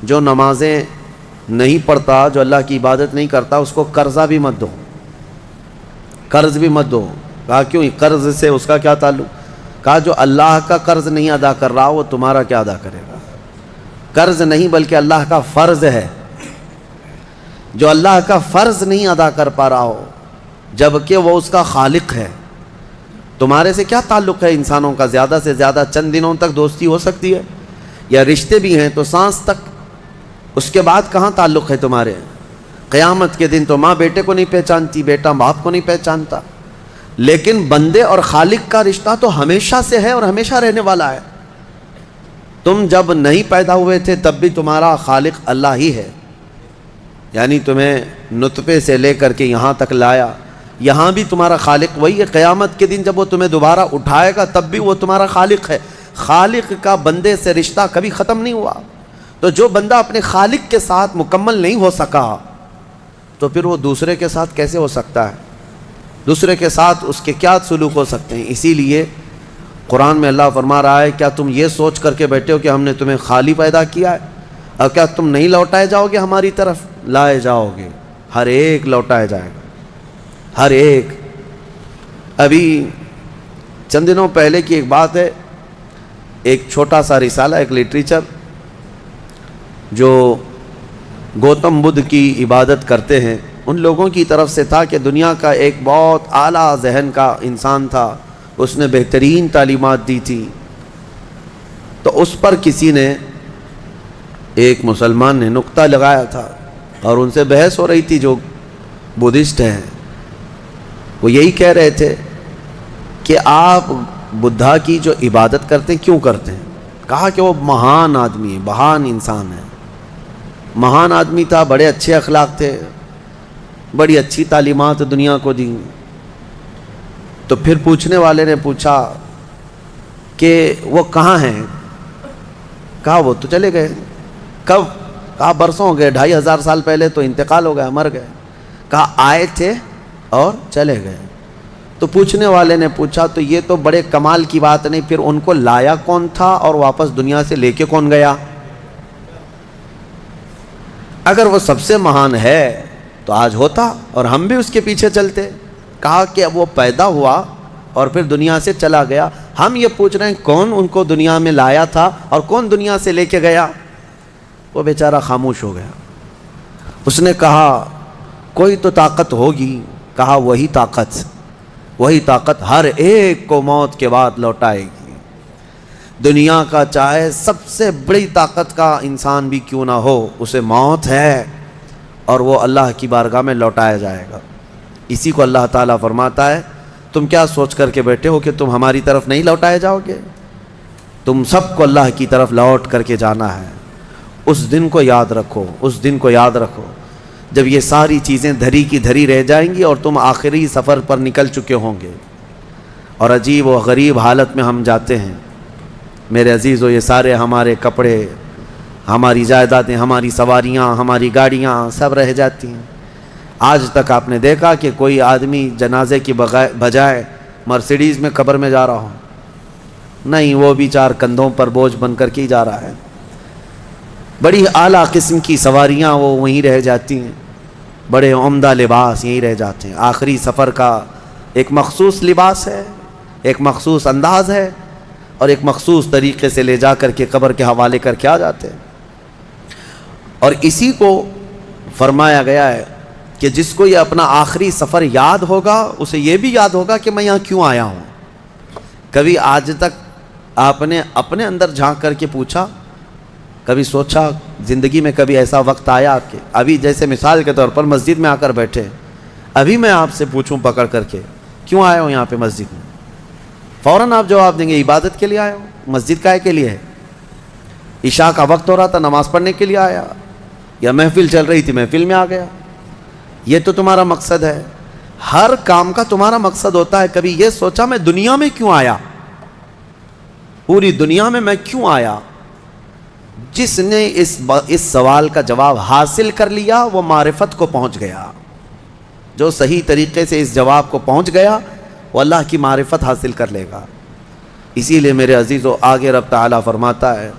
جو نمازیں نہیں پڑھتا، جو اللہ کی عبادت نہیں کرتا، اس کو قرضہ بھی مت دو، قرض بھی مت دو۔ کہا کیوں؟ قرض سے اس کا کیا تعلق؟ کہا جو اللہ کا قرض نہیں ادا کر رہا وہ تمہارا کیا ادا کرے گا؟ قرض نہیں بلکہ اللہ کا فرض ہے۔ جو اللہ کا فرض نہیں ادا کر پا رہا ہو جبکہ وہ اس کا خالق ہے، تمہارے سے کیا تعلق ہے؟ انسانوں کا زیادہ سے زیادہ چند دنوں تک دوستی ہو سکتی ہے، یا رشتے بھی ہیں تو سانس تک، اس کے بعد کہاں تعلق ہے تمہارے؟ قیامت کے دن تو ماں بیٹے کو نہیں پہچانتی، بیٹا باپ کو نہیں پہچانتا، لیکن بندے اور خالق کا رشتہ تو ہمیشہ سے ہے اور ہمیشہ رہنے والا ہے۔ تم جب نہیں پیدا ہوئے تھے تب بھی تمہارا خالق اللہ ہی ہے، یعنی تمہیں نطفے سے لے کر کے یہاں تک لایا، یہاں بھی تمہارا خالق وہی ہے۔ قیامت کے دن جب وہ تمہیں دوبارہ اٹھائے گا تب بھی وہ تمہارا خالق ہے۔ خالق کا بندے سے رشتہ کبھی ختم نہیں ہوا۔ تو جو بندہ اپنے خالق کے ساتھ مکمل نہیں ہو سکا تو پھر وہ دوسرے کے ساتھ کیسے ہو سکتا ہے؟ دوسرے کے ساتھ اس کے کیا سلوک ہو سکتے ہیں؟ اسی لیے قرآن میں اللہ فرما رہا ہے کیا تم یہ سوچ کر کے بیٹھے ہو کہ ہم نے تمہیں خالی پیدا کیا ہے اور کیا تم نہیں لوٹائے جاؤ گے؟ ہماری طرف لائے جاؤ گے، ہر ایک لوٹائے جائے گا، ہر ایک۔ ابھی چند دنوں پہلے کی ایک بات ہے، ایک چھوٹا سا رسالہ، ایک لٹریچر جو گوتم بدھ کی عبادت کرتے ہیں ان لوگوں کی طرف سے تھا کہ دنیا کا ایک بہت اعلیٰ ذہن کا انسان تھا، اس نے بہترین تعلیمات دی تھی، تو اس پر کسی نے، ایک مسلمان نے نقطہ لگایا تھا اور ان سے بحث ہو رہی تھی جو بدھسٹ ہیں۔ وہ یہی کہہ رہے تھے کہ آپ بدھا کی جو عبادت کرتے ہیں کیوں کرتے ہیں؟ کہا کہ وہ مہان آدمی ہے، مہان انسان ہے، مہان آدمی تھا، بڑے اچھے اخلاق تھے، بڑی اچھی تعلیمات دنیا کو دی۔ تو پھر پوچھنے والے نے پوچھا کہ وہ کہاں ہیں؟ کہا وہ تو چلے گئے۔ کب؟ کہا برسوں ہو گئے، 2500 سال پہلے تو انتقال ہو گیا، مر گئے۔ کہا آئے تھے اور چلے گئے۔ تو پوچھنے والے نے پوچھا تو یہ تو بڑے کمال کی بات نہیں، پھر ان کو لایا کون تھا اور واپس دنیا سے لے کے کون گیا؟ اگر وہ سب سے مہان ہے تو آج ہوتا اور ہم بھی اس کے پیچھے چلتے۔ کہا کہ اب وہ پیدا ہوا اور پھر دنیا سے چلا گیا، ہم یہ پوچھ رہے ہیں کون ان کو دنیا میں لایا تھا اور کون دنیا سے لے کے گیا؟ وہ بیچارہ خاموش ہو گیا۔ اس نے کہا کوئی تو طاقت ہوگی۔ کہا وہی طاقت ہر ایک کو موت کے بعد لوٹائے گی۔ دنیا کا چاہے سب سے بڑی طاقت کا انسان بھی کیوں نہ ہو، اسے موت ہے اور وہ اللہ کی بارگاہ میں لوٹایا جائے گا۔ اسی کو اللہ تعالیٰ فرماتا ہے تم کیا سوچ کر کے بیٹھے ہو کہ تم ہماری طرف نہیں لوٹائے جاؤ گے؟ تم سب کو اللہ کی طرف لوٹ کر کے جانا ہے۔ اس دن کو یاد رکھو، اس دن کو یاد رکھو جب یہ ساری چیزیں دھری کی دھری رہ جائیں گی اور تم آخری سفر پر نکل چکے ہوں گے، اور عجیب و غریب حالت میں ہم جاتے ہیں۔ میرے عزیزو، یہ سارے ہمارے کپڑے، ہماری جائیدادیں، ہماری سواریاں، ہماری گاڑیاں سب رہ جاتی ہیں۔ آج تک آپ نے دیکھا کہ کوئی آدمی جنازے کی بجائے مرسیڈیز میں قبر میں جا رہا ہو؟ نہیں، وہ بھی 4 کندھوں پر بوجھ بن کر کے ہی جا رہا ہے۔ بڑی اعلیٰ قسم کی سواریاں وہ وہیں رہ جاتی ہیں، بڑے عمدہ لباس یہیں رہ جاتے ہیں۔ آخری سفر کا ایک مخصوص لباس ہے، ایک مخصوص انداز ہے اور ایک مخصوص طریقے سے لے جا کر کے قبر کے حوالے کر کے آ جاتے ہیں۔ اور اسی کو فرمایا گیا ہے کہ جس کو یہ اپنا آخری سفر یاد ہوگا اسے یہ بھی یاد ہوگا کہ میں یہاں کیوں آیا ہوں۔ کبھی آج تک آپ نے اپنے اندر جھانک کر کے پوچھا، کبھی سوچا زندگی میں کبھی ایسا وقت آیا آپ کے؟ ابھی جیسے مثال کے طور پر مسجد میں آ کر بیٹھے، ابھی میں آپ سے پوچھوں پکڑ کر کے کیوں آئے ہو یہاں پہ مسجد میں، فوراً آپ جواب دیں گے عبادت کے لیے آئے ہو۔ مسجد کائے کے لیے ہے؟ عشاء کا وقت ہو رہا تھا، نماز پڑھنے کے لیے آیا، یا محفل چل رہی تھی محفل میں آ گیا؟ یہ تو تمہارا مقصد ہے۔ ہر کام کا تمہارا مقصد ہوتا ہے۔ کبھی یہ سوچا میں دنیا میں کیوں آیا، پوری دنیا میں میں کیوں آیا؟ جس نے اس سوال کا جواب حاصل کر لیا وہ معرفت کو پہنچ گیا۔ جو صحیح طریقے سے اس جواب کو پہنچ گیا وہ اللہ کی معرفت حاصل کر لے گا۔ اسی لیے میرے عزیزو، آگے رب تعالیٰ فرماتا ہے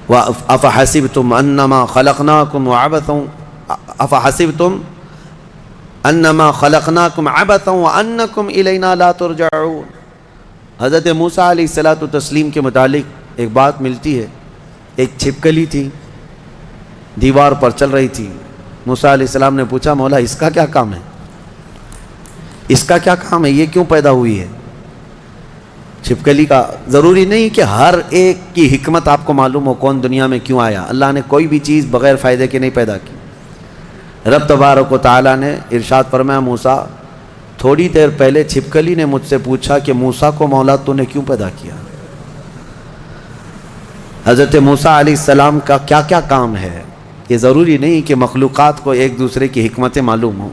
افحسبتم انما خلقناکم عبثا افحسبتم انما خلقناکم عبثا وانکم الینا لا ترجعون۔ حضرت موسیٰ علیہ الصلاۃ والتسلیم کے متعلق ایک بات ملتی ہے، ایک چھپکلی تھی دیوار پر چل رہی تھی، موسیٰ علیہ السلام نے پوچھا مولا اس کا کیا کام ہے، اس کا کیا کام ہے، یہ کیوں پیدا ہوئی ہے؟ چھپکلی کا ضروری نہیں کہ ہر ایک کی حکمت آپ کو معلوم ہو کون دنیا میں کیوں آیا۔ اللہ نے کوئی بھی چیز بغیر فائدے کے نہیں پیدا کی۔ رب تبارک و تعالیٰ نے ارشاد فرمایا موسیٰ تھوڑی دیر پہلے چھپکلی نے مجھ سے پوچھا کہ موسیٰ کو مولا تو نے کیوں پیدا کیا؟ حضرت موسیٰ علیہ السلام کا کیا کیا کام ہے، یہ ضروری نہیں کہ مخلوقات کو ایک دوسرے کی حکمتیں معلوم ہوں،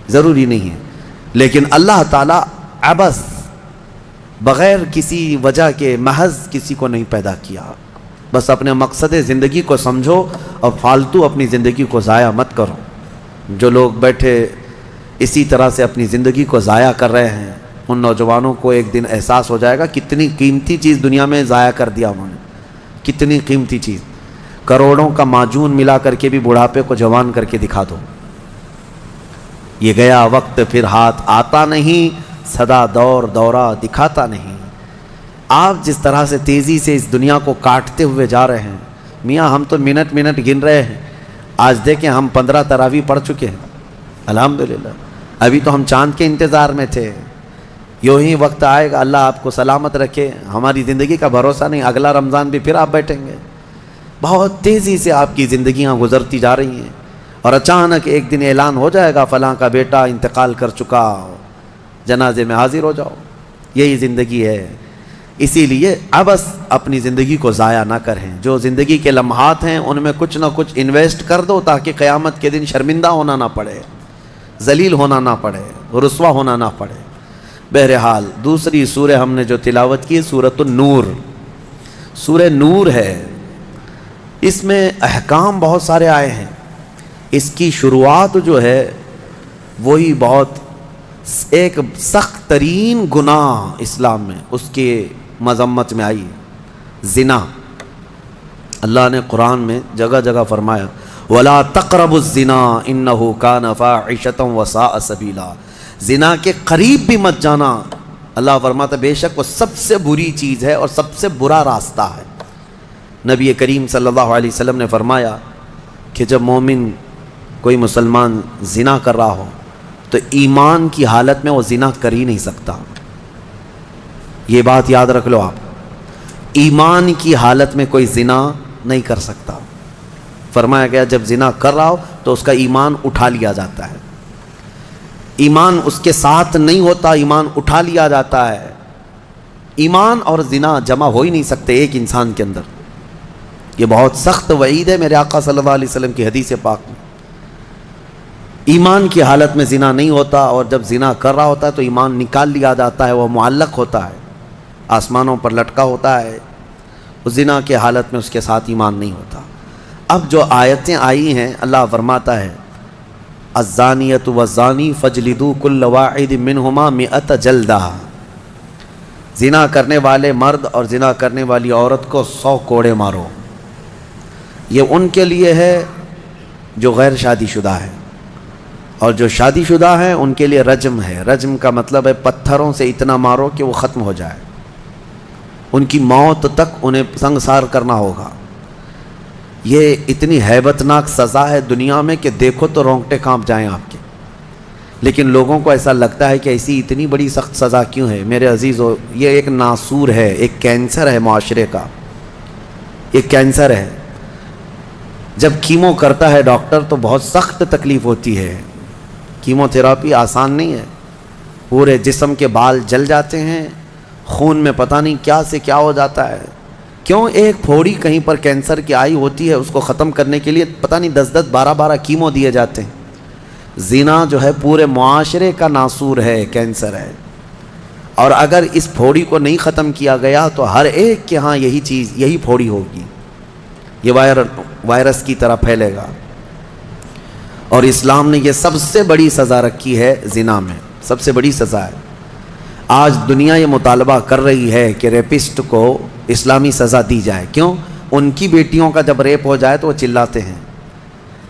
ضروری نہیں ہے، لیکن اللہ تعالیٰ عبث بغیر کسی وجہ کے محض کسی کو نہیں پیدا کیا۔ بس اپنے مقصد زندگی کو سمجھو اور فالتو اپنی زندگی کو ضائع مت کرو۔ جو لوگ بیٹھے اسی طرح سے اپنی زندگی کو ضائع کر رہے ہیں ان نوجوانوں کو ایک دن احساس ہو جائے گا کتنی قیمتی چیز دنیا میں ضائع کر دیا انہوں نے، کتنی قیمتی چیز، کروڑوں کا معجون ملا کر کے بھی بڑھاپے کو جوان کر کے دکھا دو۔ یہ گیا وقت پھر ہاتھ آتا نہیں، صدا دور دورہ دکھاتا نہیں۔ آپ جس طرح سے تیزی سے اس دنیا کو کاٹتے ہوئے جا رہے ہیں، میاں ہم تو منٹ منٹ گن رہے ہیں، آج دیکھیں ہم 15 تراویح پڑھ چکے ہیں الحمدللہ، ابھی تو ہم چاند کے انتظار میں تھے۔ یوں ہی وقت آئے گا، اللہ آپ کو سلامت رکھے، ہماری زندگی کا بھروسہ نہیں، اگلا رمضان بھی پھر آپ بیٹھیں گے۔ بہت تیزی سے آپ کی زندگیاں گزرتی جا رہی ہیں اور اچانک ایک دن اعلان ہو جائے گا فلاں کا بیٹا انتقال کر چکا، جنازے میں حاضر ہو جاؤ۔ یہی زندگی ہے، اسی لیے عبث اپنی زندگی کو ضائع نہ کریں۔ جو زندگی کے لمحات ہیں ان میں کچھ نہ کچھ انویسٹ کر دو تاکہ قیامت کے دن شرمندہ ہونا نہ پڑے، ذلیل ہونا نہ پڑے، رسوا ہونا نہ پڑے۔ بہرحال دوسری سورہ ہم نے جو تلاوت کی سورۃ النور، سورہ نور ہے، اس میں احکام بہت سارے آئے ہیں۔ اس کی شروعات جو ہے وہی بہت ایک سخت ترین گناہ اسلام میں اس کے مذمت میں آئی، زنا۔ اللہ نے قرآن میں جگہ جگہ فرمایا وَلَا تَقْرَبُوا الزِّنَا إِنَّهُ كَانَ فَاحِشَةً وَسَاءَ سَبِيلًا، زنا کے قریب بھی مت جانا۔ اللہ فرماتا بے شک وہ سب سے بری چیز ہے اور سب سے برا راستہ ہے۔ نبی کریم صلی اللہ علیہ وسلم نے فرمایا کہ جب مومن کوئی مسلمان زنا کر رہا ہو تو ایمان کی حالت میں وہ زنا کر ہی نہیں سکتا۔ یہ بات یاد رکھ لو آپ، ایمان کی حالت میں کوئی زنا نہیں کر سکتا۔ فرمایا گیا جب زنا کر رہا ہو تو اس کا ایمان اٹھا لیا جاتا ہے، ایمان اس کے ساتھ نہیں ہوتا، ایمان اٹھا لیا جاتا ہے۔ ایمان اور زنا جمع ہو ہی نہیں سکتے ایک انسان کے اندر۔ یہ بہت سخت وعید ہے میرے آقا صلی اللہ علیہ وسلم کی حدیث پاک میں۔ ایمان کی حالت میں زنا نہیں ہوتا، اور جب زنا کر رہا ہوتا ہے تو ایمان نکال لیا جاتا ہے، وہ معلق ہوتا ہے، آسمانوں پر لٹکا ہوتا ہے، اس زنا کے حالت میں اس کے ساتھ ایمان نہیں ہوتا۔ اب جو آیتیں آئی ہیں اللہ فرماتا ہے الزانیۃ والزانی فاجلدوا کل واحد منہما 100 جلدہ، زنا کرنے والے مرد اور زنا کرنے والی عورت کو 100 کوڑے مارو۔ یہ ان کے لیے ہے جو غیر شادی شدہ ہے، اور جو شادی شدہ ہیں ان کے لیے رجم ہے۔ رجم کا مطلب ہے پتھروں سے اتنا مارو کہ وہ ختم ہو جائے، ان کی موت تک انہیں سنگسار کرنا ہوگا۔ یہ اتنی ہیبت ناک سزا ہے دنیا میں کہ دیکھو تو رونگٹے کانپ جائیں آپ کے، لیکن لوگوں کو ایسا لگتا ہے کہ ایسی اتنی بڑی سخت سزا کیوں ہے؟ میرے عزیزو، یہ ایک ناسور ہے، ایک کینسر ہے معاشرے کا، ایک کینسر ہے۔ جب کیمو کرتا ہے ڈاکٹر تو بہت سخت تکلیف ہوتی ہے، کیمو تھراپی آسان نہیں ہے، پورے جسم کے بال جل جاتے ہیں، خون میں پتہ نہیں کیا سے کیا ہو جاتا ہے۔ کیوں؟ ایک پھوڑی کہیں پر کینسر کی آئی ہوتی ہے، اس کو ختم کرنے کے لیے پتہ نہیں 10 12 کیمو دیے جاتے ہیں۔ زنا جو ہے پورے معاشرے کا ناسور ہے، کینسر ہے، اور اگر اس پھوڑی کو نہیں ختم کیا گیا تو ہر ایک کے ہاں یہی چیز، یہی پھوڑی ہوگی، یہ وائرس کی طرح پھیلے گا۔ اور اسلام نے یہ سب سے بڑی سزا رکھی ہے زنا میں، سب سے بڑی سزا ہے۔ آج دنیا یہ مطالبہ کر رہی ہے کہ ریپسٹ کو اسلامی سزا دی جائے۔ کیوں؟ ان کی بیٹیوں کا جب ریپ ہو جائے تو وہ چلاتے ہیں۔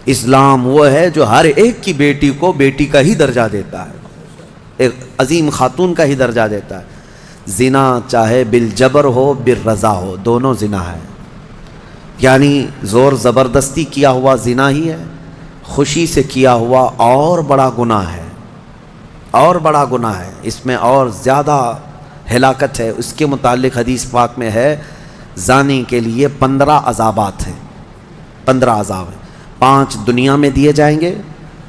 اسلام وہ ہے جو ہر ایک کی بیٹی کو بیٹی کا ہی درجہ دیتا ہے، ایک عظیم خاتون کا ہی درجہ دیتا ہے۔ زنا چاہے بالجبر ہو بالرضا ہو، دونوں زنا ہے، یعنی زور زبردستی کیا ہوا زنا ہی ہے، خوشی سے کیا ہوا اور بڑا گناہ ہے، اور بڑا گناہ ہے، اس میں اور زیادہ ہلاکت ہے۔ اس کے متعلق حدیث پاک میں ہے زانی کے لیے 15 عذابات ہیں، 15 عذاب ہیں، 5 دنیا میں دیے جائیں گے،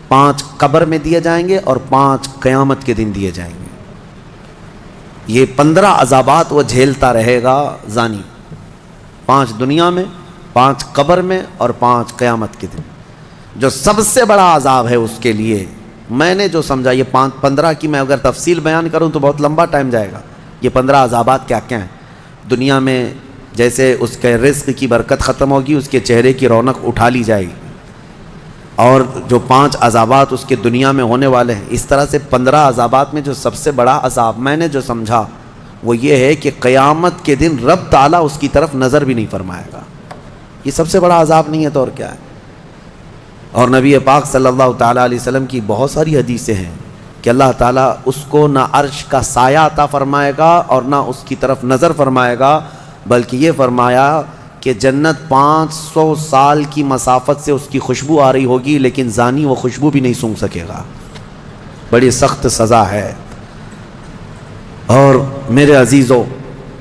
5 قبر میں دیے جائیں گے، اور 5 قیامت کے دن دیے جائیں گے۔ یہ 15 عذابات وہ جھیلتا رہے گا زانی، 5 دنیا میں، 5 قبر میں، اور 5 قیامت کے دن۔ جو سب سے بڑا عذاب ہے اس کے لیے، میں نے جو سمجھا، یہ 15 کی میں اگر تفصیل بیان کروں تو بہت لمبا ٹائم جائے گا۔ یہ 15 عذابات کیا کیا ہیں؟ دنیا میں جیسے اس کے رزق کی برکت ختم ہوگی، اس کے چہرے کی رونق اٹھا لی جائے گی، اور جو 5 عذابات اس کے دنیا میں ہونے والے ہیں، اس طرح سے 15 عذابات میں جو سب سے بڑا عذاب میں نے جو سمجھا وہ یہ ہے کہ قیامت کے دن رب تعالیٰ اس کی طرف نظر بھی نہیں فرمائے گا۔ یہ سب سے بڑا عذاب نہیں ہے تو اور کیا ہے؟ اور نبی پاک صلی اللہ تعالیٰ علیہ وسلم کی بہت ساری حدیثیں ہیں کہ اللہ تعالیٰ اس کو نہ عرش کا سایہ عطا فرمائے گا اور نہ اس کی طرف نظر فرمائے گا، بلکہ یہ فرمایا کہ جنت 500 سال کی مسافت سے اس کی خوشبو آ رہی ہوگی، لیکن زانی وہ خوشبو بھی نہیں سونگھ سکے گا۔ بڑی سخت سزا ہے۔ اور میرے عزیزو،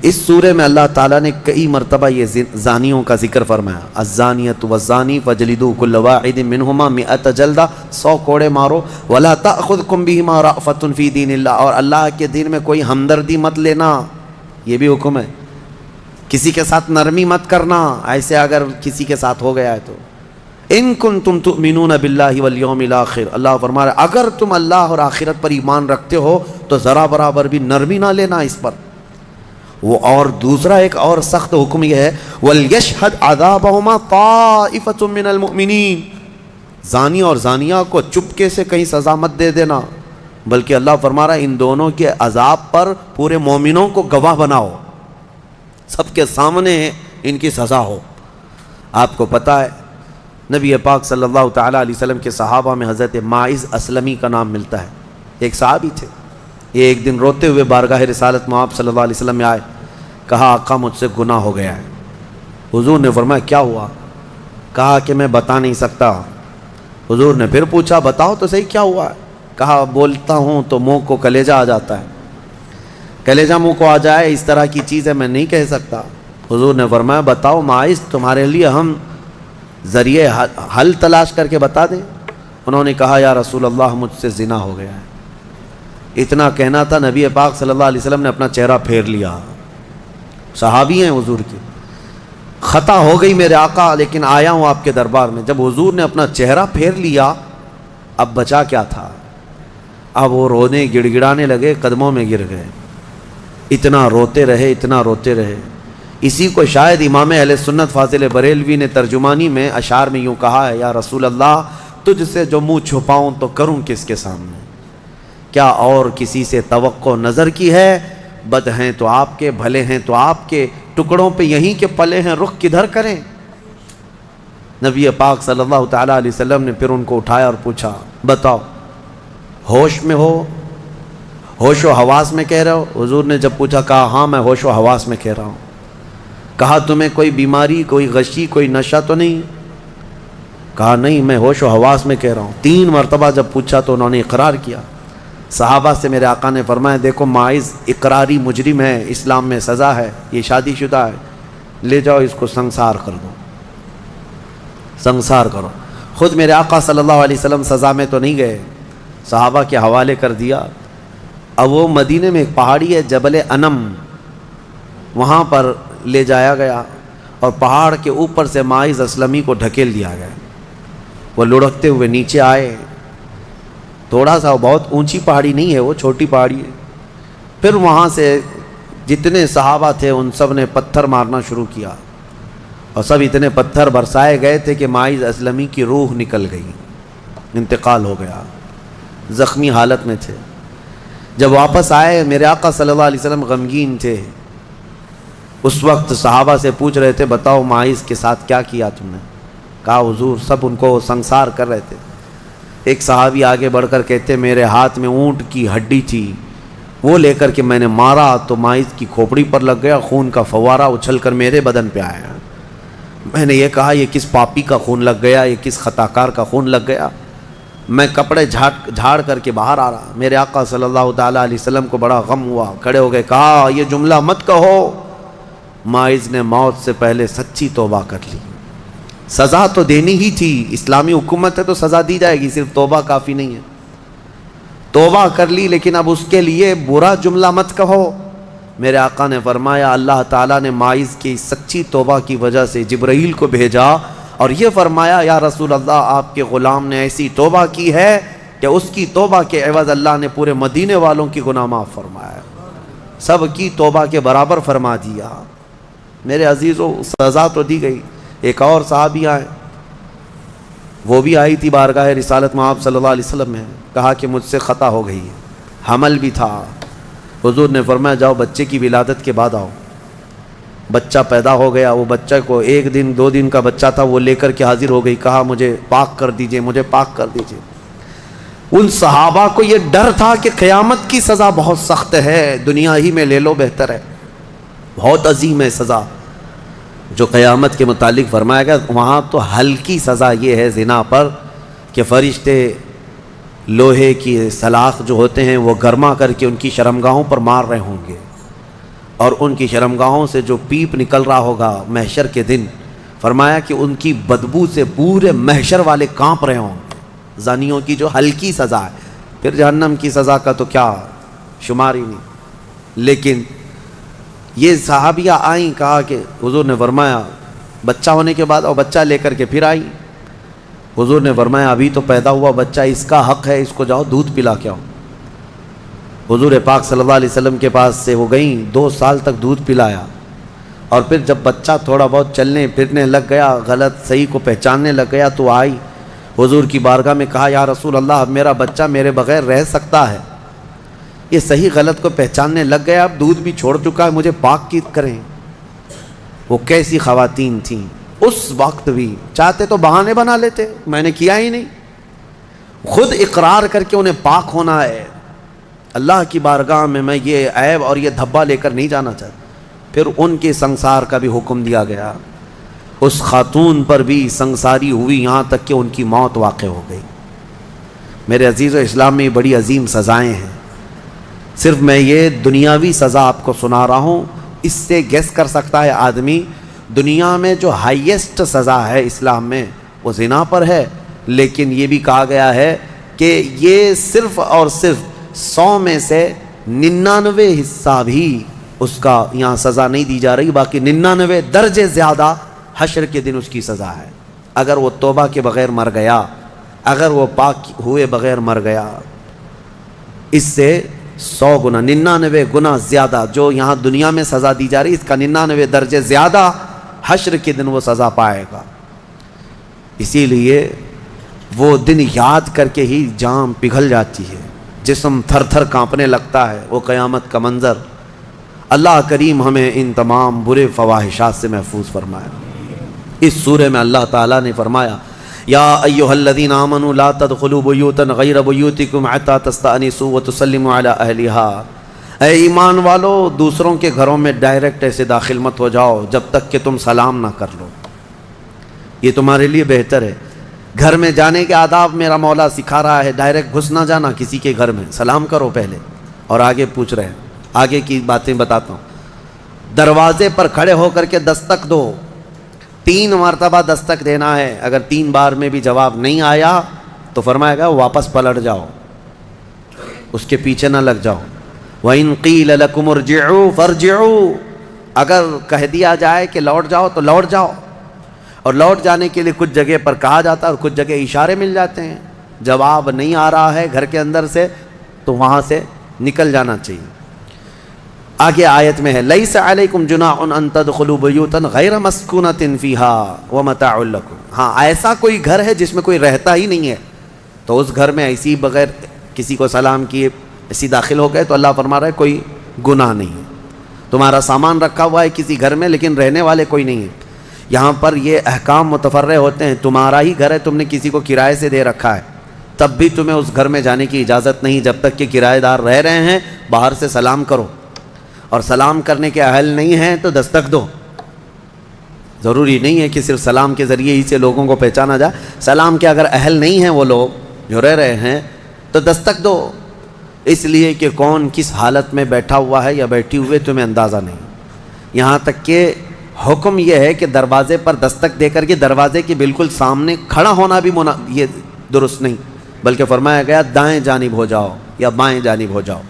اس سورے میں اللہ تعالیٰ نے کئی مرتبہ یہ زانیوں کا ذکر فرمایا، الزانیۃ والزانی فجلدوا کل واحد منہما 100 جلدہ، 100 کوڑے مارو، ولا تأخذکم بہما رأفۃ فی دین اللہ، اور اللہ کے دین میں کوئی ہمدردی مت لینا، یہ بھی حکم ہے۔ کسی کے ساتھ نرمی مت کرنا، ایسے اگر کسی کے ساتھ ہو گیا ہے تو۔ ان کنتم تؤمنون باللہ والیوم الآخر، اللہ فرما رہا ہے اگر تم اللہ اور آخرت پر ایمان رکھتے ہو تو ذرا برابر بھی نرمی نہ لینا اس پر۔ وہ اور دوسرا ایک اور سخت حکم یہ ہے، وَلْيَشْهَدْ عَذَابَهُمَا طَائِفَةٌ مِّنَ الْمُؤْمِنِينَ، زانی اور زانیہ کو چپکے سے کہیں سزا مت دے دینا، بلکہ اللہ فرما رہا ہے ان دونوں کے عذاب پر پورے مومنوں کو گواہ بناؤ، سب کے سامنے ان کی سزا ہو۔ آپ کو پتہ ہے نبی پاک صلی اللہ تعالیٰ علیہ وسلم کے صحابہ میں حضرت ماعز اسلمی کا نام ملتا ہے، ایک صحابی تھے۔ یہ ایک دن روتے ہوئے بارگاہ رسالت میں آپ صلی اللہ علیہ وسلم میں آئے، کہا آقا مجھ سے گناہ ہو گیا ہے۔ حضور نے فرمایا کیا ہوا؟ کہا کہ میں بتا نہیں سکتا۔ حضور نے پھر پوچھا بتاؤ تو صحیح کیا ہوا ہے؟ کہا بولتا ہوں تو منہ کو کلیجہ آ جاتا ہے، کلیجہ منہ کو آ جائے اس طرح کی چیز ہے میں نہیں کہہ سکتا۔ حضور نے فرمایا بتاؤ ماعز تمہارے لیے ہم ذریعے حل تلاش کر کے بتا دیں؟ انہوں نے کہا یا رسول اللہ مجھ سے زنا ہو گیا ہے۔ اتنا کہنا تھا نبی پاک صلی اللہ علیہ وسلم نے اپنا چہرہ پھیر لیا، صحابی ہیں حضور کی، خطا ہو گئی میرے آقا لیکن آیا ہوں آپ کے دربار میں۔ جب حضور نے اپنا چہرہ پھیر لیا اب بچا کیا تھا؟ اب وہ رونے گڑ گڑانے لگے، قدموں میں گر گئے، اتنا روتے رہے اتنا روتے رہے۔ اسی کو شاید امام اہل سنت فاضل بریلوی نے ترجمانی میں اشعار میں یوں کہا ہے، یا رسول اللہ تجھ سے جو منہ چھپاؤں تو کروں کس کے سامنے، کیا اور کسی سے توقع نظر کی ہے؟ بد ہیں تو آپ کے، بھلے ہیں تو آپ کے، ٹکڑوں پہ یہیں کے پلے ہیں، رخ کدھر کریں؟ نبی پاک صلی اللہ تعالیٰ علیہ وسلم نے پھر ان کو اٹھایا اور پوچھا بتاؤ ہوش میں ہو، ہوش و حواس میں کہہ رہے ہو؟ حضور نے جب پوچھا کہا ہاں میں ہوش و حواس میں کہہ رہا ہوں۔ کہا تمہیں کوئی بیماری، کوئی غشی، کوئی نشہ تو نہیں؟ کہا نہیں میں ہوش و حواس میں کہہ رہا ہوں۔ 3 مرتبہ جب پوچھا تو انہوں نے اقرار کیا۔ صحابہ سے میرے آقا نے فرمایا دیکھو ماعز اقراری مجرم ہے، اسلام میں سزا ہے، یہ شادی شدہ ہے، لے جاؤ اس کو سنسار کر دو، سنسار کرو۔ خود میرے آقا صلی اللہ علیہ وسلم سزا میں تو نہیں گئے، صحابہ کے حوالے کر دیا۔ اب وہ مدینے میں ایک پہاڑی ہے جبل انم، وہاں پر لے جایا گیا اور پہاڑ کے اوپر سے ماعز اسلمی کو ڈھکیل دیا گیا۔ وہ لڑکتے ہوئے نیچے آئے، تھوڑا سا بہت اونچی پہاڑی نہیں ہے، وہ چھوٹی پہاڑی ہے۔ پھر وہاں سے جتنے صحابہ تھے ان سب نے پتھر مارنا شروع کیا، اور سب اتنے پتھر برسائے گئے تھے کہ ماعز اسلمی کی روح نکل گئی، انتقال ہو گیا، زخمی حالت میں تھے۔ جب واپس آئے میرے آقا صلی اللہ علیہ وسلم غمگین تھے، اس وقت صحابہ سے پوچھ رہے تھے بتاؤ ماعز کے ساتھ کیا کیا تم نے؟ کہا حضور سب ان کو سنسار کر رہے تھے۔ ایک صحابی آگے بڑھ کر کہتے میرے ہاتھ میں اونٹ کی ہڈی تھی، وہ لے کر کے میں نے مارا تو ماعز کی کھوپڑی پر لگ گیا، خون کا فوارہ اچھل کر میرے بدن پہ آیا۔ میں نے یہ کہا یہ کس پاپی کا خون لگ گیا، یہ کس خطا کار کا خون لگ گیا؟ میں کپڑے جھاڑ کر کے باہر آ رہا، میرے آقا صلی اللہ تعالیٰ علیہ وسلم کو بڑا غم ہوا، کھڑے ہو گئے، کہا یہ جملہ مت کہو، ماعز نے موت سے پہلے سچی توبہ کر لی۔ سزا تو دینی ہی تھی، اسلامی حکومت ہے تو سزا دی جائے گی، صرف توبہ کافی نہیں ہے۔ توبہ کر لی لیکن اب اس کے لیے برا جملہ مت کہو۔ میرے آقا نے فرمایا اللہ تعالیٰ نے ماعز کی سچی توبہ کی وجہ سے جبرائیل کو بھیجا اور یہ فرمایا یا رسول اللہ آپ کے غلام نے ایسی توبہ کی ہے کہ اس کی توبہ کے عوض اللہ نے پورے مدینے والوں کی گناہ معاف فرمایا، سب کی توبہ کے برابر فرما دیا۔ میرے عزیزو سزا تو دی گئی۔ ایک اور صحابی آئے، وہ بھی آئی تھی بارگاہ رسالت میں آپ صلی اللہ علیہ وسلم میں، کہا کہ مجھ سے خطا ہو گئی ہے، حمل بھی تھا۔ حضور نے فرمایا جاؤ بچے کی ولادت کے بعد آؤ۔ بچہ پیدا ہو گیا، وہ بچہ کو 1 دن 2 دن کا بچہ تھا، وہ لے کر کے حاضر ہو گئی، کہا مجھے پاک کر دیجئے، مجھے پاک کر دیجئے۔ ان صحابہ کو یہ ڈر تھا کہ قیامت کی سزا بہت سخت ہے، دنیا ہی میں لے لو بہتر ہے، بہت عظیم ہے سزا جو قیامت کے متعلق فرمایا گیا۔ وہاں تو ہلکی سزا یہ ہے زنا پر کہ فرشتے لوہے کی سلاخ جو ہوتے ہیں وہ گرما کر کے ان کی شرمگاہوں پر مار رہے ہوں گے، اور ان کی شرمگاہوں سے جو پیپ نکل رہا ہوگا محشر کے دن، فرمایا کہ ان کی بدبو سے پورے محشر والے کانپ رہے ہوں گے۔ زانیوں کی جو ہلکی سزا ہے، پھر جہنم کی سزا کا تو کیا شمار ہی نہیں۔ لیکن یہ صحابیہ آئیں، کہا کہ حضور نے فرمایا بچہ ہونے کے بعد اور بچہ لے کر کے پھر آئی۔ حضور نے فرمایا ابھی تو پیدا ہوا بچہ، اس کا حق ہے، اس کو جاؤ دودھ پلا کے آؤ۔ حضور پاک صلی اللہ علیہ وسلم کے پاس سے وہ گئیں، 2 سال تک دودھ پلایا، اور پھر جب بچہ تھوڑا بہت چلنے پھرنے لگ گیا، غلط صحیح کو پہچاننے لگ گیا، تو آئی حضور کی بارگاہ میں، کہا یا رسول اللہ اب میرا بچہ میرے بغیر رہ سکتا ہے، یہ صحیح غلط کو پہچاننے لگ گیا، اب دودھ بھی چھوڑ چکا ہے، مجھے پاک کی کریں۔ وہ کیسی خواتین تھیں اس وقت بھی، چاہتے تو بہانے بنا لیتے، میں نے کیا ہی نہیں، خود اقرار کر کے انہیں پاک ہونا ہے۔ اللہ کی بارگاہ میں یہ عیب اور یہ دھبا لے کر نہیں جانا چاہتا۔ پھر ان کے سنسار کا بھی حکم دیا گیا، اس خاتون پر بھی سنساری ہوئی یہاں تک کہ ان کی موت واقع ہو گئی۔ میرے عزیز و اسلام میں بڑی عظیم سزائیں ہیں، صرف میں یہ دنیاوی سزا آپ کو سنا رہا ہوں، اس سے گیس کر سکتا ہے آدمی دنیا میں جو ہائیسٹ سزا ہے اسلام میں وہ زنا پر ہے، لیکن یہ بھی کہا گیا ہے کہ یہ صرف اور صرف 100 میں سے 99 حصہ بھی اس کا یہاں سزا نہیں دی جا رہی، باقی 99 درجے زیادہ حشر کے دن اس کی سزا ہے۔ اگر وہ توبہ کے بغیر مر گیا، اگر وہ پاک ہوئے بغیر مر گیا، اس سے 100 گنا 99 گنا زیادہ جو یہاں دنیا میں سزا دی جا رہی، اس کا 99 درجے زیادہ حشر کے دن وہ سزا پائے گا۔ اسی لیے وہ دن یاد کر کے ہی جان پگھل جاتی ہے، جسم تھر تھر کانپنے لگتا ہے، وہ قیامت کا منظر۔ اللہ کریم ہمیں ان تمام برے فواحشات سے محفوظ فرمائے۔ اس سورہ میں اللہ تعالیٰ نے فرمایا یا ایھا الذین آمنوا لا تدخلوا بیوتا غیر بیوتکم حتی تستأنسوا وتسلموا علی اہلہا، اے ایمان والو دوسروں کے گھروں میں ڈائریکٹ ایسے داخل مت ہو جاؤ جب تک کہ تم سلام نہ کر لو، یہ تمہارے لیے بہتر ہے۔ گھر میں جانے کے آداب میرا مولا سکھا رہا ہے، ڈائریکٹ گھس نہ جانا کسی کے گھر میں، سلام کرو پہلے، اور آگے پوچھ رہے ہیں، آگے کی باتیں بتاتا ہوں۔ دروازے پر کھڑے ہو کر کے دستک دو، 3 مرتبہ دستک دینا ہے، اگر 3 بار میں بھی جواب نہیں آیا تو فرمائے گا واپس پلٹ جاؤ، اس کے پیچھے نہ لگ جاؤ۔ وَإِن قِيلَ لَكُمُ ارْجِعُوا فَارْجِعُوا، اگر کہہ دیا جائے کہ لوٹ جاؤ تو لوٹ جاؤ، اور لوٹ جانے کے لیے کچھ جگہ پر کہا جاتا ہے اور کچھ جگہ اشارے مل جاتے ہیں۔ جواب نہیں آ رہا ہے گھر کے اندر سے تو وہاں سے نکل جانا چاہیے۔ آگے آیت میں ہے لَيْسَ عَلَيْكُمْ جُنَاحٌ أَن تَدْخُلُوا بُيُوتًا غَيْرَ مَسْكُونَةٍ فِيهَا وَمَتَاعٌ لَكُمْ، ہاں ایسا کوئی گھر ہے جس میں کوئی رہتا ہی نہیں ہے تو اس گھر میں ایسی بغیر کسی کو سلام کیے ایسی داخل ہو گئے تو اللہ فرما رہا ہے کوئی گناہ نہیں ہے، تمہارا سامان رکھا ہوا ہے کسی گھر میں لیکن رہنے والے کوئی نہیں ہے. یہاں پر یہ احکام متفرع ہوتے ہیں. تمہارا ہی گھر ہے, تم نے کسی کو کرائے سے دے رکھا ہے, تب بھی تمہیں اس گھر میں جانے کی اجازت نہیں جب تک کہ کرایہ دار رہ رہے ہیں. باہر سے سلام کرو, اور سلام کرنے کے اہل نہیں ہیں تو دستک دو. ضروری نہیں ہے کہ صرف سلام کے ذریعے ہی سے لوگوں کو پہچانا جائے. سلام کے اگر اہل نہیں ہیں وہ لوگ جو رہ رہے ہیں تو دستک دو, اس لیے کہ کون کس حالت میں بیٹھا ہوا ہے یا بیٹھی ہوئے تمہیں اندازہ نہیں. یہاں تک کہ حکم یہ ہے کہ دروازے پر دستک دے کر کے دروازے کے بالکل سامنے کھڑا ہونا بھی یہ درست نہیں, بلکہ فرمایا گیا دائیں جانب ہو جاؤ یا بائیں جانب ہو جاؤ,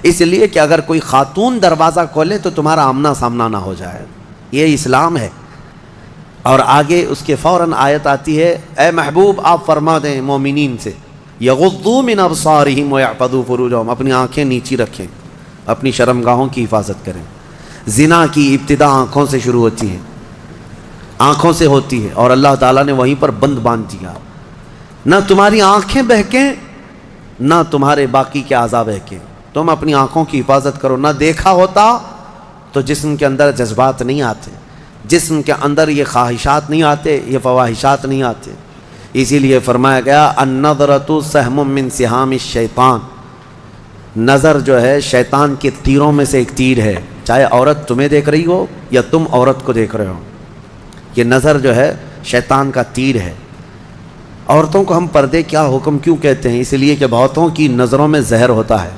اس لیے کہ اگر کوئی خاتون دروازہ کھولے تو تمہارا آمنا سامنا نہ ہو جائے. یہ اسلام ہے. اور آگے اس کے فوراً آیت آتی ہے, اے محبوب آپ فرما دیں مومنین سے, یغضوا من ابصارہم ویحفظوا فروجہم, اپنی آنکھیں نیچی رکھیں, اپنی شرمگاہوں کی حفاظت کریں. زنا کی ابتدا آنکھوں سے شروع ہوتی ہے, آنکھوں سے ہوتی ہے, اور اللہ تعالیٰ نے وہیں پر بند باندھ دیا. نہ تمہاری آنکھیں بہکیں نہ تمہارے باقی کے اعضاء بہکیں. تم اپنی آنکھوں کی حفاظت کرو. نہ دیکھا ہوتا تو جسم کے اندر جذبات نہیں آتے, جسم کے اندر یہ خواہشات نہیں آتے, یہ فواہشات نہیں آتے. اسی لیے فرمایا گیا النظرۃ سہم من سہام الشیطان, نظر جو ہے شیطان کے تیروں میں سے ایک تیر ہے, چاہے عورت تمہیں دیکھ رہی ہو یا تم عورت کو دیکھ رہے ہو. یہ نظر جو ہے شیطان کا تیر ہے. عورتوں کو ہم پردے کیا حکم کیوں کہتے ہیں؟ اس لیے کہ بہتوں کی نظروں میں زہر ہوتا ہے,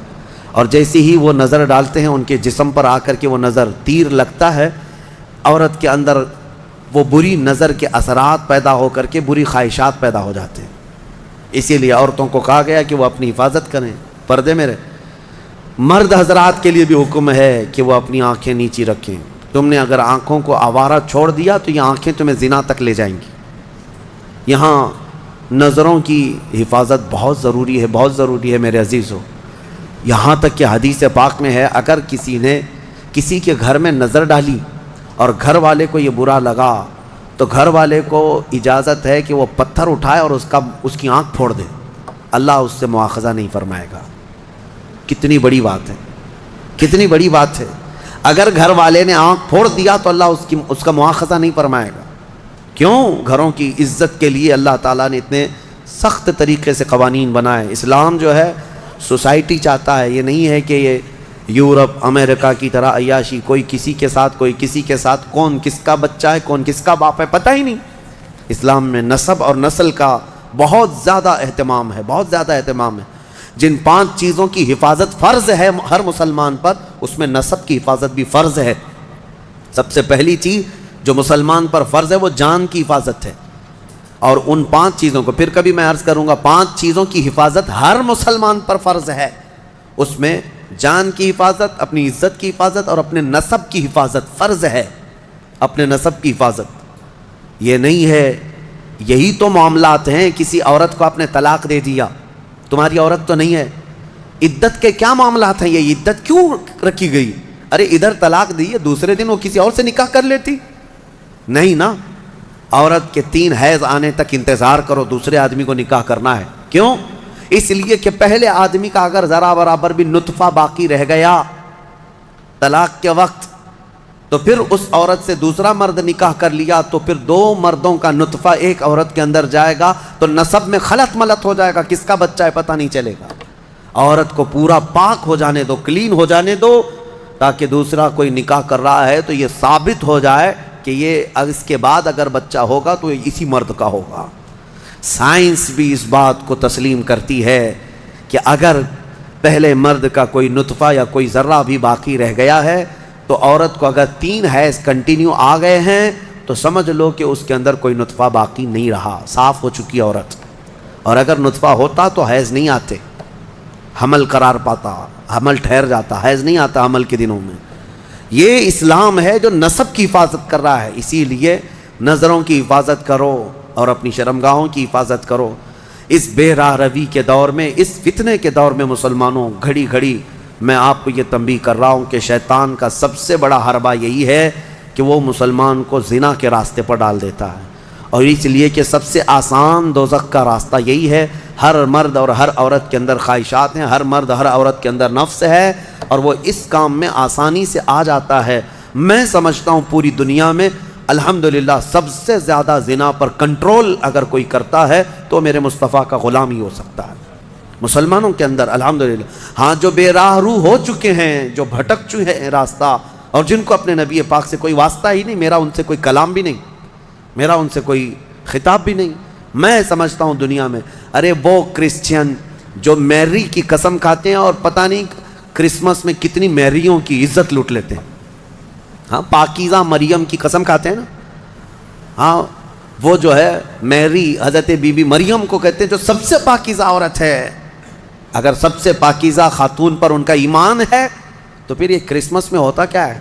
اور جیسے ہی وہ نظر ڈالتے ہیں ان کے جسم پر آ کر کے وہ نظر تیر لگتا ہے, عورت کے اندر وہ بری نظر کے اثرات پیدا ہو کر کے بری خواہشات پیدا ہو جاتے ہیں. اسی لیے عورتوں کو کہا گیا کہ وہ اپنی حفاظت کریں, پردے میں رہیں. مرد حضرات کے لیے بھی حکم ہے کہ وہ اپنی آنکھیں نیچی رکھیں. تم نے اگر آنکھوں کو آوارہ چھوڑ دیا تو یہ آنکھیں تمہیں زنا تک لے جائیں گی. یہاں نظروں کی حفاظت بہت ضروری ہے, بہت ضروری ہے میرے عزیزو. یہاں تک کہ حدیث پاک میں ہے, اگر کسی نے کسی کے گھر میں نظر ڈالی اور گھر والے کو یہ برا لگا تو گھر والے کو اجازت ہے کہ وہ پتھر اٹھائے اور اس کی آنکھ پھوڑ دے, اللہ اس سے مواخذہ نہیں فرمائے گا. کتنی بڑی بات ہے, کتنی بڑی بات ہے. اگر گھر والے نے آنکھ پھوڑ دیا تو اللہ اس کا مواخذہ نہیں فرمائے گا. کیوں؟ گھروں کی عزت کے لیے اللہ تعالیٰ نے اتنے سخت طریقے سے قوانین بنائے. اسلام جو ہے سوسائٹی چاہتا ہے, یہ نہیں ہے کہ یہ یورپ امریکہ کی طرح عیاشی, کوئی کسی کے ساتھ کوئی کسی کے ساتھ, کون کس کا بچہ ہے کون کس کا باپ ہے پتہ ہی نہیں. اسلام میں نسب اور نسل کا بہت زیادہ اہتمام ہے, بہت زیادہ اہتمام ہے. جن 5 چیزوں کی حفاظت فرض ہے ہر مسلمان پر, اس میں نسب کی حفاظت بھی فرض ہے. سب سے پہلی چیز جو مسلمان پر فرض ہے وہ جان کی حفاظت ہے. اور ان 5 چیزوں کو پھر کبھی میں عرض کروں گا, 5 چیزوں کی حفاظت ہر مسلمان پر فرض ہے. اس میں جان کی حفاظت, اپنی عزت کی حفاظت اور اپنے نسب کی حفاظت فرض ہے. اپنے نسب کی حفاظت یہ نہیں ہے, یہی تو معاملات ہیں. کسی عورت کو آپ نے طلاق دے دیا, تمہاری عورت تو نہیں ہے, عدت کے کیا معاملات ہیں؟ یہ عدت کیوں رکھی گئی؟ ارے ادھر طلاق دی ہے, دوسرے دن وہ کسی اور سے نکاح کر لیتی. نہیں نا, عورت کے 3 حیض آنے تک انتظار کرو, دوسرے آدمی کو نکاح کرنا ہے. کیوں؟ اس لیے کہ پہلے آدمی کا اگر ذرا برابر بھی نطفہ باقی رہ گیا طلاق کے وقت, تو پھر اس عورت سے دوسرا مرد نکاح کر لیا تو پھر 2 مردوں کا نطفہ ایک عورت کے اندر جائے گا تو نسب میں خلط ملط ہو جائے گا, کس کا بچہ ہے پتہ نہیں چلے گا. عورت کو پورا پاک ہو جانے دو, کلین ہو جانے دو, تاکہ دوسرا کوئی نکاح کر رہا ہے تو یہ ثابت ہو جائے کہ یہ اس کے بعد اگر بچہ ہوگا تو یہ اسی مرد کا ہوگا. سائنس بھی اس بات کو تسلیم کرتی ہے کہ اگر پہلے مرد کا کوئی نطفہ یا کوئی ذرہ بھی باقی رہ گیا ہے تو عورت کو اگر 3 حیض کنٹینیو آ گئے ہیں تو سمجھ لو کہ اس کے اندر کوئی نطفہ باقی نہیں رہا, صاف ہو چکی عورت. اور اگر نطفہ ہوتا تو حیض نہیں آتے, حمل قرار پاتا, حمل ٹھہر جاتا, حیض نہیں آتا حمل کے دنوں میں. یہ اسلام ہے جو نسب کی حفاظت کر رہا ہے. اسی لیے نظروں کی حفاظت کرو اور اپنی شرمگاہوں کی حفاظت کرو. اس بے راہ روی کے دور میں, اس فتنے کے دور میں مسلمانوں, گھڑی گھڑی میں آپ کو یہ تنبیہ کر رہا ہوں کہ شیطان کا سب سے بڑا حربہ یہی ہے کہ وہ مسلمان کو زنا کے راستے پر ڈال دیتا ہے. اور اس لیے کہ سب سے آسان دوزخ کا راستہ یہی ہے. ہر مرد اور ہر عورت کے اندر خواہشات ہیں, ہر مرد ہر عورت کے اندر نفس ہے, اور وہ اس کام میں آسانی سے آ جاتا ہے۔ میں سمجھتا ہوں پوری دنیا میں الحمدللہ سب سے زیادہ زنا پر کنٹرول اگر کوئی کرتا ہے تو میرے مصطفیٰ کا غلام ہی ہو سکتا ہے مسلمانوں کے اندر، الحمدللہ۔ ہاں جو بے راہ رو ہو چکے ہیں، جو بھٹک چکے ہیں راستہ، اور جن کو اپنے نبی پاک سے کوئی واسطہ ہی نہیں، میرا ان سے کوئی کلام بھی نہیں، میرا ان سے کوئی خطاب بھی نہیں، میں سمجھتا ہوں دنیا میں، ارے وہ کرسچین جو میری کی قسم کھاتے ہیں اور پتہ نہیں کرسمس میں کتنی میریوں کی عزت لوٹ لیتے ہیں، ہاں پاکیزہ مریم کی قسم کھاتے ہیں نا، ہاں وہ جو ہے میری حضرت بی بی مریم کو کہتے ہیں جو سب سے پاکیزہ عورت ہے۔ اگر سب سے پاکیزہ خاتون پر ان کا ایمان ہے تو پھر یہ کرسمس میں ہوتا کیا ہے؟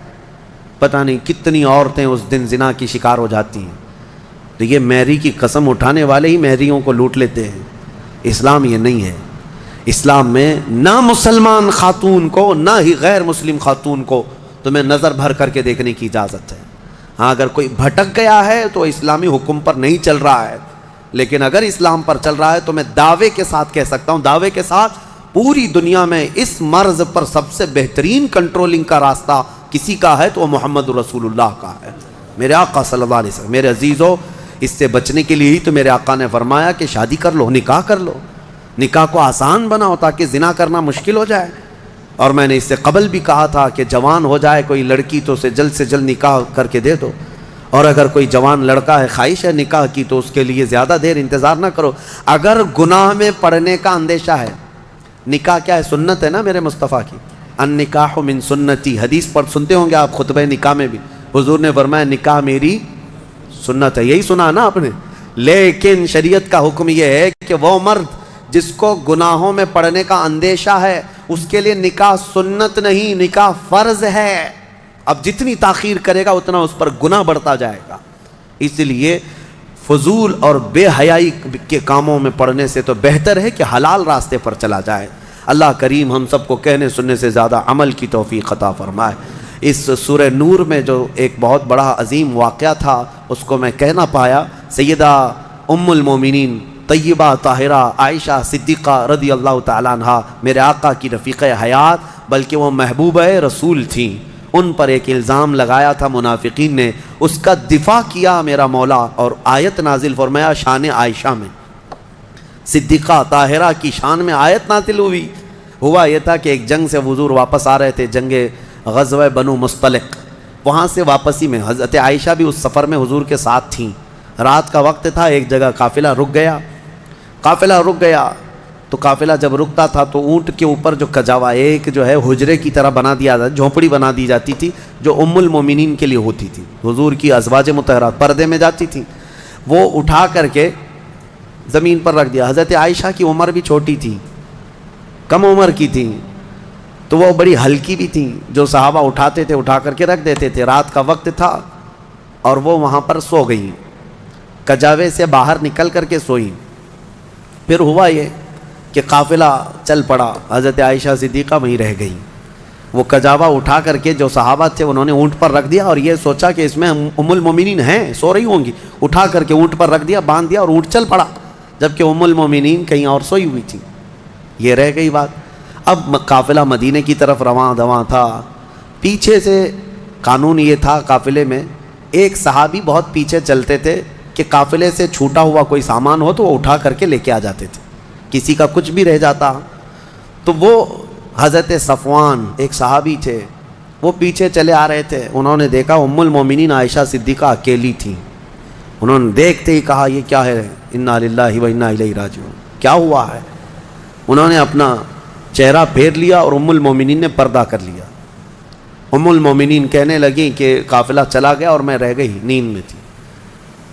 پتہ نہیں کتنی عورتیں اس دن زنا کی شکار ہو جاتی ہیں۔ تو یہ میری کی قسم اٹھانے والے ہی میریوں کو لوٹ لیتے ہیں۔ اسلام یہ نہیں ہے۔ اسلام میں نہ مسلمان خاتون کو نہ ہی غیر مسلم خاتون کو تمہیں نظر بھر کر کے دیکھنے کی اجازت ہے۔ ہاں اگر کوئی بھٹک گیا ہے تو اسلامی حکم پر نہیں چل رہا ہے، لیکن اگر اسلام پر چل رہا ہے تو میں دعوے کے ساتھ کہہ سکتا ہوں، دعوے کے ساتھ پوری دنیا میں اس مرض پر سب سے بہترین کنٹرولنگ کا راستہ کسی کا ہے تو وہ محمد رسول اللہ کا ہے، میرے آقا صلی اللہ علیہ وسلم۔ میرے عزیزو، اس سے بچنے کے لیے ہی تو میرے آقا نے فرمایا کہ شادی کر لو، نکاح کر لو، نکاح کو آسان بناؤ تاکہ زنا کرنا مشکل ہو جائے۔ اور میں نے اس سے قبل بھی کہا تھا کہ جوان ہو جائے کوئی لڑکی تو اسے جلد سے جلد نکاح کر کے دے دو، اور اگر کوئی جوان لڑکا ہے خواہش ہے نکاح کی تو اس کے لیے زیادہ دیر انتظار نہ کرو۔ اگر گناہ میں پڑنے کا اندیشہ ہے، نکاح کیا ہے؟ سنت ہے نا میرے مصطفیٰ کی، النکاح من سنتی، حدیث پر سنتے ہوں گے آپ خطبہ نکاح میں بھی، حضور نے فرمایا نکاح میری سنت ہے، یہی سنا نا آپ نے۔ لیکن شریعت کا حکم یہ ہے کہ وہ مرد جس کو گناہوں میں پڑنے کا اندیشہ ہے اس کے لیے نکاح سنت نہیں، نکاح فرض ہے۔ اب جتنی تاخیر کرے گا اتنا اس پر گناہ بڑھتا جائے گا، اس لیے فضول اور بے حیائی کے کاموں میں پڑنے سے تو بہتر ہے کہ حلال راستے پر چلا جائے۔ اللہ کریم ہم سب کو کہنے سننے سے زیادہ عمل کی توفیق عطا فرمائے۔ اس سورہ نور میں جو ایک بہت بڑا عظیم واقعہ تھا اس کو میں کہہ نہ پایا، سیدہ ام المومنین طیبہ طاہرہ عائشہ صدیقہ رضی اللہ تعالیٰ عنہ میرے آقا کی رفیق حیات، بلکہ وہ محبوبہ رسول تھیں، ان پر ایک الزام لگایا تھا منافقین نے، اس کا دفاع کیا میرا مولا اور آیت نازل فرمایا شان عائشہ میں، صدیقہ طاہرہ کی شان میں آیت نازل ہوئی۔ ہوا یہ تھا کہ ایک جنگ سے حضور واپس آ رہے تھے، جنگ غزوہ بنو مصطلق، وہاں سے واپسی میں حضرت عائشہ بھی اس سفر میں حضور کے ساتھ تھیں۔ رات کا وقت تھا، ایک جگہ قافلہ رک گیا تو قافلہ جب رکتا تھا تو اونٹ کے اوپر جو کجاوا ایک جو ہے حجرے کی طرح بنا دیا جاتا، جھونپڑی بنا دی جاتی تھی جو ام المومنین کے لیے ہوتی تھی، حضور کی ازواج مطہرات پردے میں جاتی تھی، وہ اٹھا کر کے زمین پر رکھ دیا۔ حضرت عائشہ کی عمر بھی چھوٹی تھی، کم عمر کی تھی، تو وہ بڑی ہلکی بھی تھیں، جو صحابہ اٹھاتے تھے اٹھا کر کے رکھ دیتے تھے۔ رات کا وقت تھا اور وہ وہاں پر سو گئی، کجاوے سے باہر نکل کر کے سوئی۔ پھر ہوا یہ کہ قافلہ چل پڑا، حضرت عائشہ صدیقہ وہیں رہ گئی۔ وہ کجاوا اٹھا کر کے جو صحابہ تھے انہوں نے اونٹ پر رکھ دیا اور یہ سوچا کہ اس میں ام المومنین ہیں، سو رہی ہوں گی، اٹھا کر کے اونٹ پر رکھ دیا، باندھ دیا اور اونٹ چل پڑا، جبکہ ام المومنین کہیں اور سوئی ہوئی تھی۔ یہ رہ گئی بات۔ اب قافلہ مدینے کی طرف رواں دواں تھا، پیچھے سے قانون یہ تھا قافلے میں ایک صحابی بہت پیچھے چلتے تھے کہ قافلے سے چھوٹا ہوا کوئی سامان ہو تو وہ اٹھا کر کے لے کے آ جاتے تھے، کسی کا کچھ بھی رہ جاتا تو وہ حضرت صفوان ایک صحابی تھے، وہ پیچھے چلے آ رہے تھے، انہوں نے دیکھا ام المومنین عائشہ صدیقہ اکیلی تھیں، انہوں نے دیکھتے ہی کہا یہ کیا ہے، انا للہ و انا الیہ راجعون، کیا ہوا ہے؟ انہوں نے اپنا چہرہ پھیر لیا اور ام المومنین نے پردہ کر لیا۔ ام المومنین کہنے لگیں کہ قافلہ چلا گیا اور میں رہ گئی، نیند میں تھی۔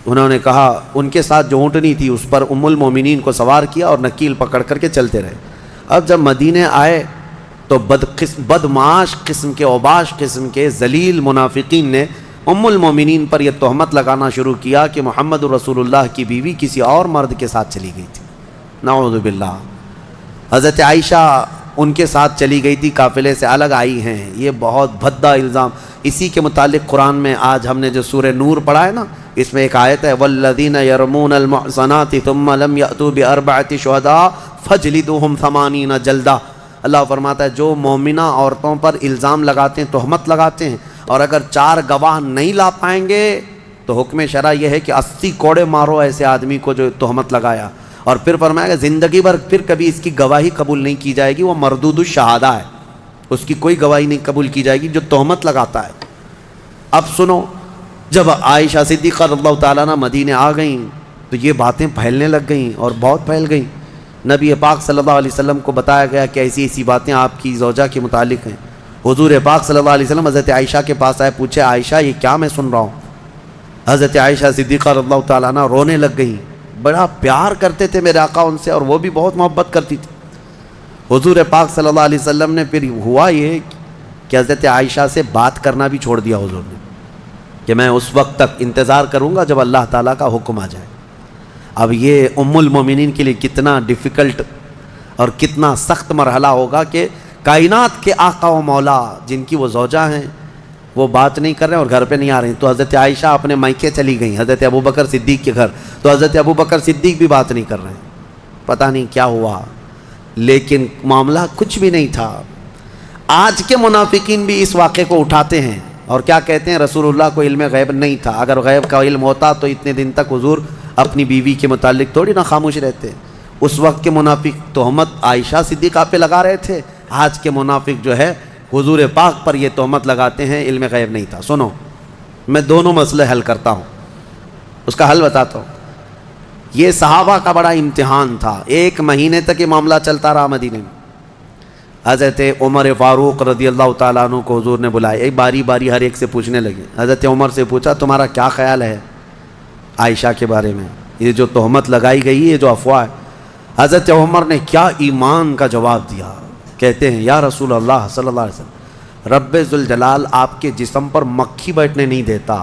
انہوں نے کہا ان کے ساتھ جو اونٹنی تھی اس پر ام المومنین کو سوار کیا اور نکیل پکڑ کر کے چلتے رہے۔ اب جب مدینے آئے تو بدمعاش قسم کے، اوباش قسم کے ذلیل منافقین نے ام المومنین پر یہ تہمت لگانا شروع کیا کہ محمد رسول اللہ کی بیوی کسی اور مرد کے ساتھ چلی گئی تھی، نعوذ باللہ۔ حضرت عائشہ ان کے ساتھ چلی گئی تھی، قافلے سے الگ آئی ہیں، یہ بہت بھدا الزام۔ اسی کے متعلق قرآن میں آج ہم نے جو سورہ نور پڑھا ہے نا، اس میں ایک آیت ہے والذین یرمون المحصنات ثم لم یأتوا بأربعة شہداء فاجلدوہم 80 جلدہ، اللہ فرماتا ہے جو مومنہ عورتوں پر الزام لگاتے ہیں، تہمت لگاتے ہیں، اور اگر 4 گواہ نہیں لا پائیں گے تو حکم شرع یہ ہے کہ 80 کوڑے مارو ایسے آدمی کو جو تہمت لگایا، اور پھر فرمایا کہ زندگی بھر پھر کبھی اس کی گواہی قبول نہیں کی جائے گی، وہ مردود الشہادہ ہے، اس کی کوئی گواہی نہیں قبول کی جائے گی جو تہمت لگاتا ہے۔ اب سنو، جب عائشہ صدیقہ رضی اللہ تعالیٰ عنہ مدینے آ گئیں تو یہ باتیں پھیلنے لگ گئیں اور بہت پھیل گئیں۔ نبی پاک صلی اللہ علیہ وسلم کو بتایا گیا کہ ایسی ایسی باتیں آپ کی زوجہ کے متعلق ہیں۔ حضور پاک صلی اللہ علیہ وسلم حضرت عائشہ کے پاس آئے، پوچھے عائشہ یہ کیا میں سن رہا ہوں؟ حضرت عائشہ صدیقہ رضی اللہ تعالیٰ عنہ رونے لگ گئیں، بڑا پیار کرتے تھے میرے آقا ان سے، اور وہ بھی بہت محبت کرتی تھی۔ حضور پاک صلی اللہ علیہ وسلم نے پھر ہوا یہ کہ حضرت عائشہ سے بات کرنا بھی چھوڑ دیا حضور نے، کہ میں اس وقت تک انتظار کروں گا جب اللہ تعالیٰ کا حکم آ جائے۔ اب یہ ام المومنین کے لیے کتنا ڈیفیکلٹ اور کتنا سخت مرحلہ ہوگا کہ کائنات کے آقا و مولا جن کی وہ زوجہ ہیں وہ بات نہیں کر رہے ہیں اور گھر پہ نہیں آ رہے ہیں۔ تو حضرت عائشہ اپنے مائکے چلی گئیں حضرت ابوبکر صدیق کے گھر، تو حضرت ابوبکر صدیق بھی بات نہیں کر رہے ہیں، پتہ نہیں کیا ہوا، لیکن معاملہ کچھ بھی نہیں تھا۔ آج کے منافقین بھی اس واقعے کو اٹھاتے ہیں اور کیا کہتے ہیں رسول اللہ کو علم غیب نہیں تھا، اگر غیب کا علم ہوتا تو اتنے دن تک حضور اپنی بیوی کے متعلق تھوڑی نہ خاموش رہتے۔ اس وقت کے منافق تہمت عائشہ صدیقہ پہ لگا رہے تھے، آج کے منافق جو ہے حضور پاک پر یہ تہمت لگاتے ہیں علم غیب نہیں تھا۔ سنو، میں دونوں مسئلے حل کرتا ہوں، اس کا حل بتاتا ہوں۔ یہ صحابہ کا بڑا امتحان تھا، 1 مہینے تک یہ معاملہ چلتا رہا مدینے میں۔ حضرت عمر فاروق رضی اللہ تعالیٰ عنہ کو حضور نے بلایا، ایک باری باری ہر ایک سے پوچھنے لگے۔ حضرت عمر سے پوچھا تمہارا کیا خیال ہے عائشہ کے بارے میں، یہ جو تہمت لگائی گئی ہے، یہ جو افواہ ہے؟ حضرت عمر نے کیا ایمان کا جواب دیا، کہتے ہیں یا رسول اللہ صلی اللہ علیہ وسلم، رب ذوالجلال آپ کے جسم پر مکھی بیٹھنے نہیں دیتا،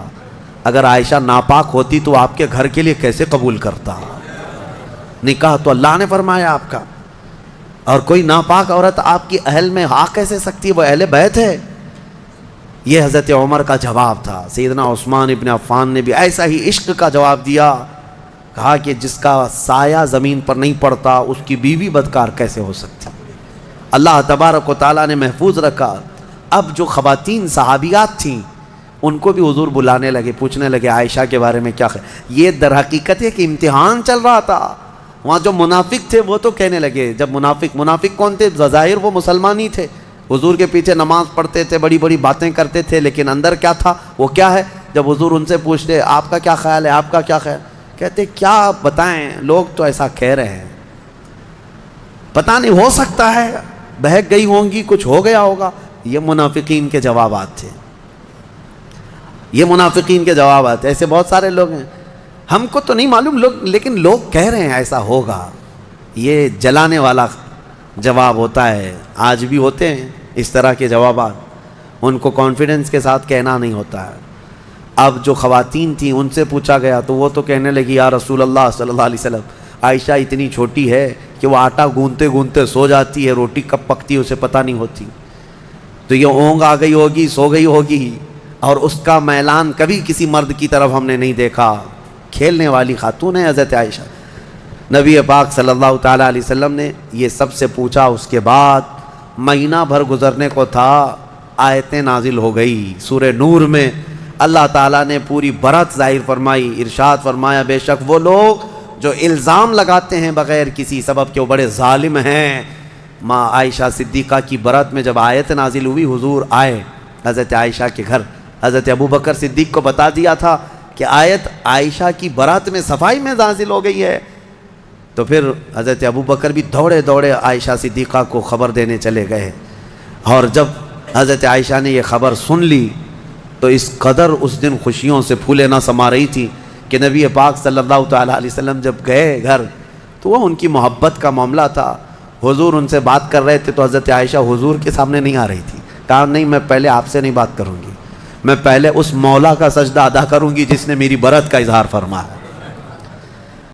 اگر عائشہ ناپاک ہوتی تو آپ کے گھر کے لیے کیسے قبول کرتا؟ نکاح تو اللہ نے فرمایا آپ کا، اور کوئی ناپاک عورت آپ کی اہل میں آ کیسے سکتی ہے، وہ اہل بیت ہے۔ یہ حضرت عمر کا جواب تھا۔ سیدنا عثمان ابن عفان نے بھی ایسا ہی عشق کا جواب دیا، کہا کہ جس کا سایہ زمین پر نہیں پڑتا اس کی بیوی بدکار کیسے ہو سکتی؟ اللہ تبارک و تعالیٰ نے محفوظ رکھا۔ اب جو خواتین صحابیات تھیں ان کو بھی حضور بلانے لگے، پوچھنے لگے عائشہ کے بارے میں کیا خیال۔ یہ در حقیقت ہے کہ امتحان چل رہا تھا۔ وہاں جو منافق تھے وہ تو کہنے لگے، جب منافق کون تھے؟ ظاہر وہ مسلمان ہی تھے، حضور کے پیچھے نماز پڑھتے تھے، بڑی بڑی باتیں کرتے تھے، لیکن اندر کیا تھا وہ کیا ہے؟ جب حضور ان سے پوچھتے آپ کا کیا خیال ہے، آپ کا کیا خیال، کہتے کیا بتائیں، لوگ تو ایسا کہہ رہے ہیں، پتہ نہیں ہو سکتا ہے بہک گئی ہوں گی، کچھ ہو گیا ہوگا۔ یہ منافقین کے جوابات تھے، یہ منافقین کے جوابات۔ ایسے بہت سارے لوگ ہیں، ہم کو تو نہیں معلوم لوگ، لیکن لوگ کہہ رہے ہیں ایسا ہوگا۔ یہ جلانے والا جواب ہوتا ہے، آج بھی ہوتے ہیں اس طرح کے جوابات، ان کو کانفیڈنس کے ساتھ کہنا نہیں ہوتا ہے۔ اب جو خواتین تھیں ان سے پوچھا گیا تو وہ تو کہنے لگی یا رسول اللہ صلی اللہ علیہ وسلم، عائشہ اتنی چھوٹی ہے کہ وہ آٹا گوندتے گوندتے سو جاتی ہے، روٹی کب پکتی ہے اسے پتہ نہیں ہوتی، تو یہ اونگ آ گئی ہوگی، سو گئی ہوگی، اور اس کا میلان کبھی کسی مرد کی طرف ہم نے نہیں دیکھا۔ کھیلنے والی خاتون ہے حضرت عائشہ۔ نبی پاک صلی اللہ تعالیٰ علیہ وسلم نے یہ سب سے پوچھا، اس کے بعد مہینہ بھر گزرنے کو تھا، آیتیں نازل ہو گئی سورہ نور میں، اللہ تعالیٰ نے پوری برات ظاہر فرمائی، ارشاد فرمایا بے شک وہ لوگ جو الزام لگاتے ہیں بغیر کسی سبب کے وہ بڑے ظالم ہیں۔ ماں عائشہ صدیقہ کی برات میں جب آیت نازل ہوئی، حضور آئے حضرت عائشہ کے گھر، حضرت ابوبکر صدیق کو بتا دیا تھا کہ آیت عائشہ کی برات میں صفائی میں نازل ہو گئی ہے، تو پھر حضرت ابوبکر بھی دوڑے دوڑے عائشہ صدیقہ کو خبر دینے چلے گئے، اور جب حضرت عائشہ نے یہ خبر سن لی تو اس قدر اس دن خوشیوں سے پھولے نہ سما رہی تھی کہ نبی پاک صلی اللہ تعالیٰ علیہ وسلم جب گئے گھر تو وہ ان کی محبت کا معاملہ تھا۔ حضور ان سے بات کر رہے تھے تو حضرت عائشہ حضور کے سامنے نہیں آ رہی تھی، کہا نہیں میں پہلے آپ سے نہیں بات کروں گی، میں پہلے اس مولا کا سجدہ ادا کروں گی جس نے میری برات کا اظہار فرمایا۔